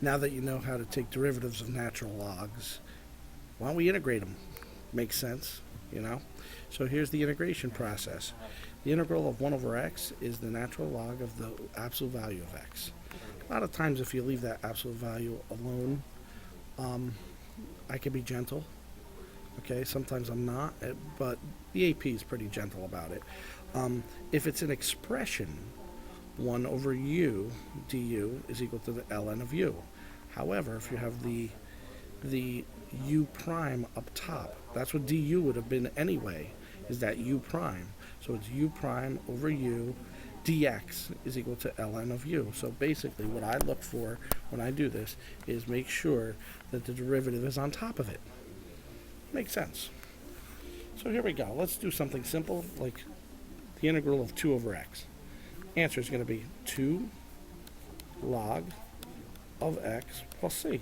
Now that you know how to take derivatives of natural logs, why don't we integrate them? Makes sense, you know? So here's the integration process. The integral of 1 over x is the natural log of the absolute value of x. A lot of times if you leave that absolute value alone, I can be gentle. Okay, sometimes I'm not, but the AP is pretty gentle about it. If it's an expression, 1 over u du is equal to the ln of u. However, if you have the u prime up top, that's what du would have been anyway, is that u prime. So it's u prime over u dx is equal to ln of u. So basically what I look for when I do this is make sure that the derivative is on top of it. Makes sense. So here we go. Let's do something simple like the integral of 2 over x. Answer is going to be 2 log of x plus c.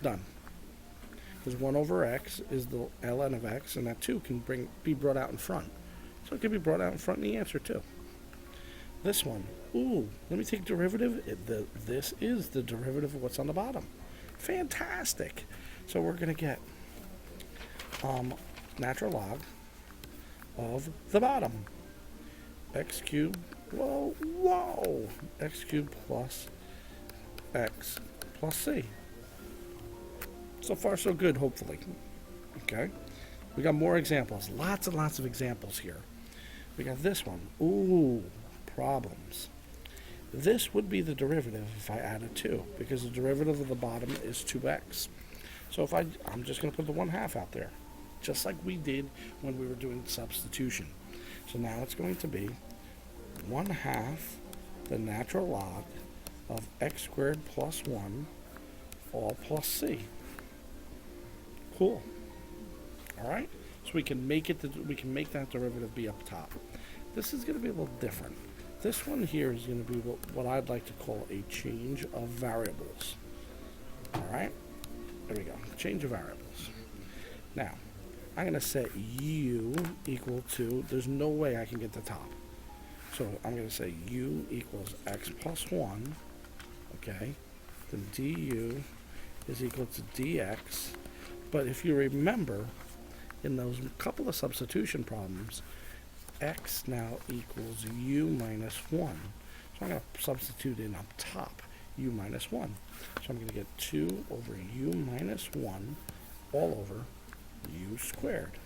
Done. Because 1 over x is the ln of x, and that 2 can be brought out in front. So it can be brought out in front in the answer too. This one, let me take derivative. This is the derivative of what's on the bottom. Fantastic. So we're going to get natural log of the bottom. X cubed, whoa, x cubed plus x plus c. So far so good, hopefully. Okay, we got more examples, lots and lots of examples here. We got this one, problems. This would be the derivative if I added 2, because the derivative of the bottom is 2x. So if I'm just going to put the 1/2 out there, just like we did when we were doing substitution. So now it's going to be 1/2 the natural log of x squared plus 1 all plus c. Cool. All right. So we can make that derivative be up top. This is going to be a little different. This one here is going to be what I'd like to call a change of variables. All right. There we go. Change of variables. Now, I'm going to set u equal to, there's no way I can get the top. So I'm going to say u equals x plus 1, okay? Then du is equal to dx. But if you remember, in those couple of substitution problems, x now equals u minus 1. So I'm going to substitute in up top, u minus 1. So I'm going to get 2 over u minus 1 all over u squared.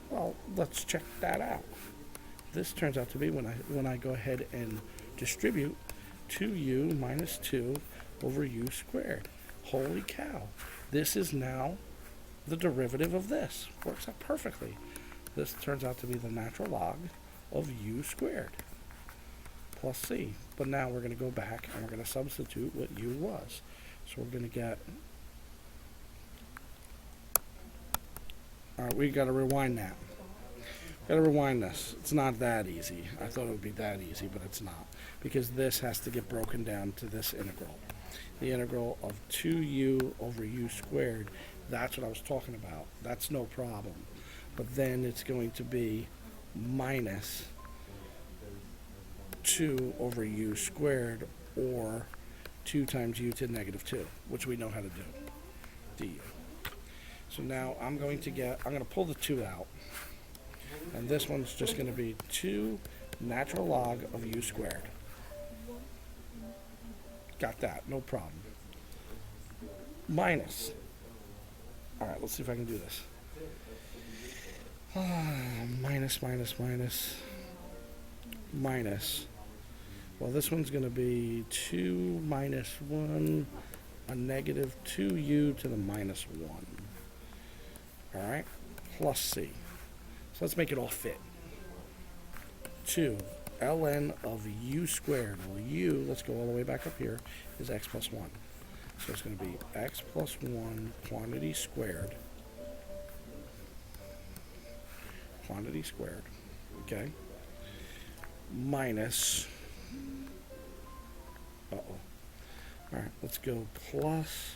Well, let's check that out. This turns out to be when I go ahead and distribute 2u minus 2 over u squared. Holy cow. This is now the derivative of this. Works out perfectly. This turns out to be the natural log of u squared plus c. But now we're going to go back and we're going to substitute what u was. So we're going to get, all right, we got to rewind now. Got to rewind this. It's not that easy. I thought it would be that easy, but it's not. Because this has to get broken down to this integral. The integral of 2u over u squared, that's what I was talking about. That's no problem. But then it's going to be minus 2 over u squared, or 2 times u to the negative 2, which we know how to do, du. So now I'm going to pull the 2 out, and this one's just going to be 2 natural log of u squared. Got that, no problem. Minus, all right, let's see if I can do this. Minus. Well, this one's going to be 2 minus 1, a negative 2u to the minus 1. All right, plus c. So let's make it all fit. 2 ln of u squared. Well, u, let's go all the way back up here, is x plus 1. So it's going to be x plus 1 quantity squared. Quantity squared, okay, minus, all right, let's go plus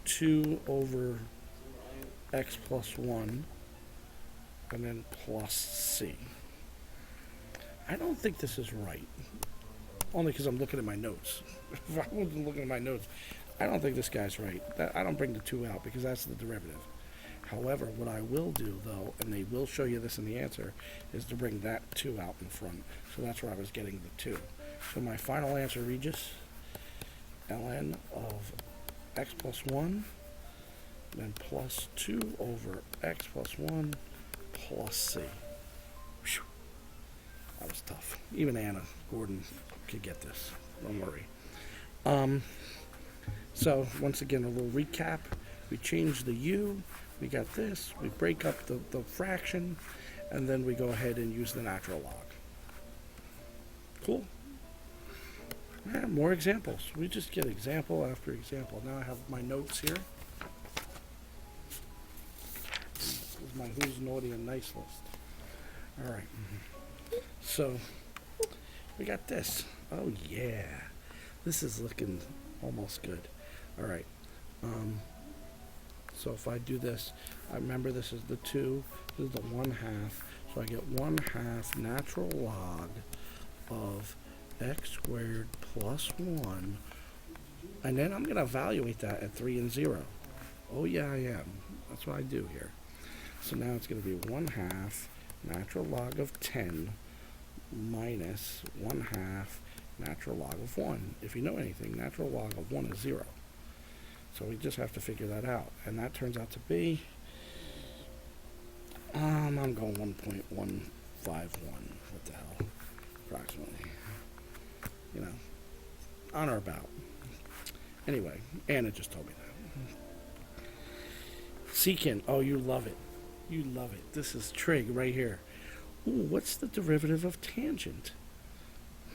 2 over x plus 1, and then plus c. I don't think this is right. Only because I'm looking at my notes. If I wasn't looking at my notes, I don't think this guy's right. I don't bring the 2 out because that's the derivative. However, what I will do, though, and they will show you this in the answer, is to bring that 2 out in front. So that's where I was getting the 2. So my final answer, Regis, ln of x plus 1, then plus 2 over x plus 1 plus c. Whew. That was tough. Even Anna Gordon could get this. Don't worry. So, once again, a little recap. We change the u. We got this. We break up the fraction. And then we go ahead and use the natural log. Cool. Yeah, more examples. We just get example after example. Now I have my notes here. This is my who's naughty and nice list. All right. So we got this. Oh yeah, this is looking almost good. All right. So if I do this, I remember this is the 2. This is the 1/2. So I get 1/2 natural log of x squared plus 1, and then I'm going to evaluate that at 3 and 0. Oh yeah, I am. That's what I do here. So now it's going to be 1/2 natural log of 10 minus 1/2 natural log of 1. If you know anything, natural log of 1 is 0. So we just have to figure that out. And that turns out to be, I'm going 1.151. What the hell? Approximately. You know, on or about. Anyway, Anna just told me that. Secant. Oh, you love it. You love it. This is trig right here. Ooh, what's the derivative of tangent?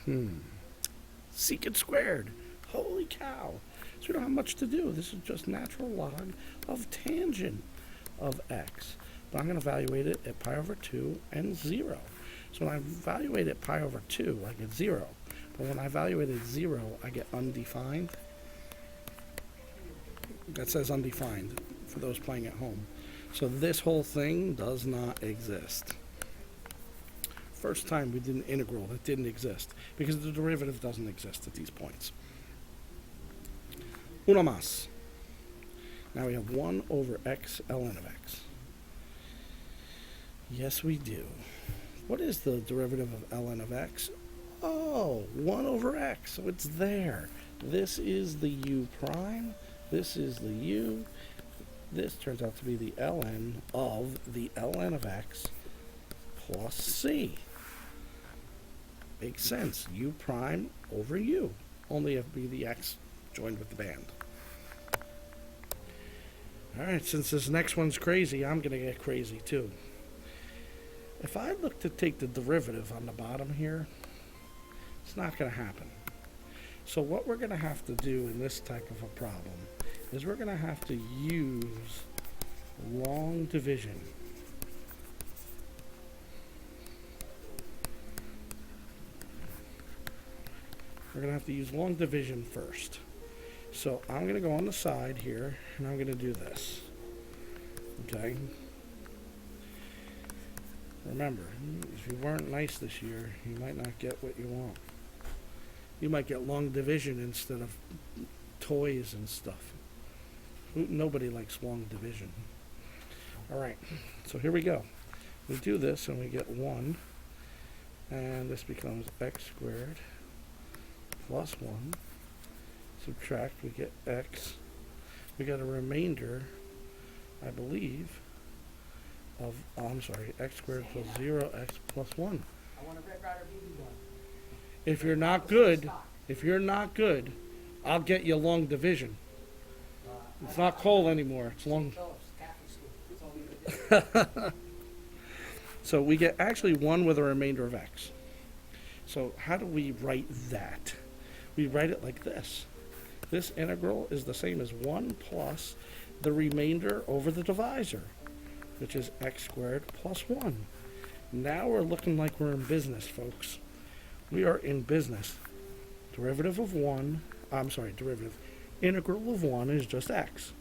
Secant squared. Holy cow. So we don't have much to do. This is just natural log of tangent of x. But I'm going to evaluate it at pi over 2 and 0. So when I evaluate at pi over 2, I get 0. But when I evaluate at 0, I get undefined. That says undefined for those playing at home. So this whole thing does not exist. First time we did an integral that didn't exist because the derivative doesn't exist at these points. Uno más. Now we have 1 over x ln of x. Yes, we do. What is the derivative of ln of x? Oh, 1 over x. So it's there. This is the u prime. This is the u. This turns out to be the ln of x plus c. Makes sense. U prime over u. Only have to be the x joined with the band. Alright, since this next one's crazy, I'm going to get crazy too. If I look to take the derivative on the bottom here, it's not going to happen. So what we're going to have to do in this type of a problem is we're going to have to use long division. We're going to have to use long division first. So I'm going to go on the side here, and I'm going to do this. Okay? Remember, if you weren't nice this year, you might not get what you want. You might get long division instead of toys and stuff. Nobody likes long division. Alright, so here we go. We do this and we get 1, and this becomes x squared plus 1. Subtract, we get x. We got a remainder, I believe, of, x squared plus 0x plus 1. I want a Red Ryder BB gun. If you're not good, I'll get you long division. It's not coal anymore. It's long. So we get actually 1 with a remainder of x. So how do we write that? We write it like this. This integral is the same as 1 plus the remainder over the divisor, which is x squared plus 1. Now we're looking like we're in business, folks. We are in business. Derivative of 1, integral of 1 is just x.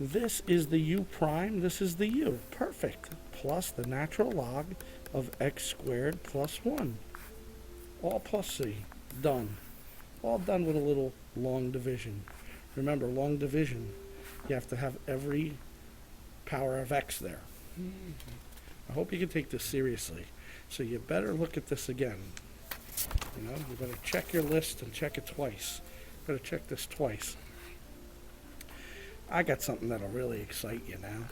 This is the u prime, this is the u. Perfect. Plus the natural log of x squared plus 1. all plus c, done. All done with a little long division. Remember, long division, you have to have every power of x there. I hope you can take this seriously. So you better look at this again. You know, you better check your list and check it twice. Better check this twice. I got something that'll really excite you now.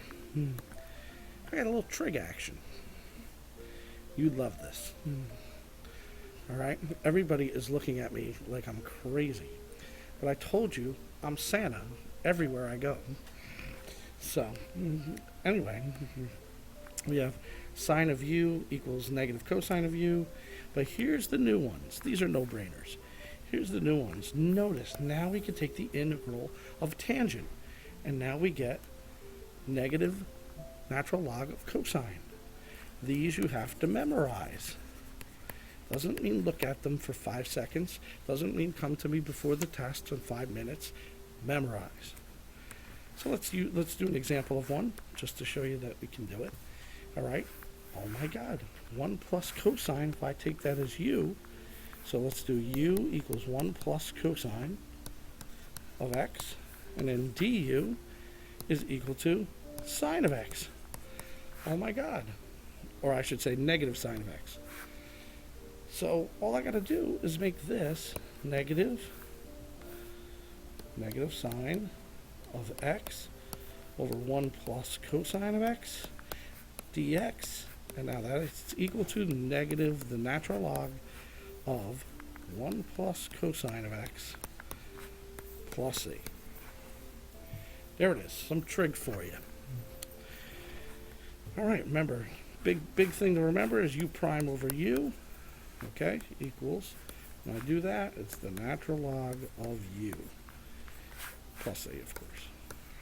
I got a little trig action. You'd love this. All right? Everybody is looking at me like I'm crazy. But I told you I'm Santa everywhere I go. So, anyway, we have sine of u equals negative cosine of u. But here's the new ones. These are no-brainers. Here's the new ones. Notice, now we can take the integral of tangent. And now we get negative natural log of cosine. These you have to memorize. Doesn't mean look at them for 5 seconds. Doesn't mean come to me before the test in 5 minutes. Memorize. So let's do an example of one, just to show you that we can do it. All right. Oh my God. 1 plus cosine, if I take that as u. So let's do u equals 1 plus cosine of x. And then du is equal to sine of x. Oh my God. Or I should say negative sine of x. So all I got to do is make this negative sine of x over 1 plus cosine of x dx. And now that is equal to negative the natural log of 1 plus cosine of x plus c. There it is, some trig for you. All right, remember, big thing to remember is u prime over u, okay, equals, when I do that, it's the natural log of u, plus a, of course.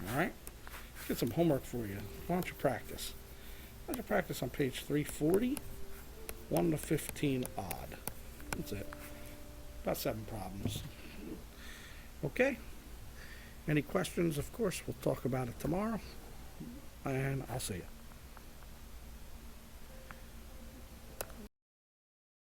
All right, let's get some homework for you. Why don't you practice? Why don't you practice on page 340, 1 to 15 odd. That's it. About 7 problems. Okay? Any questions? Of course, we'll talk about it tomorrow. And I'll see you.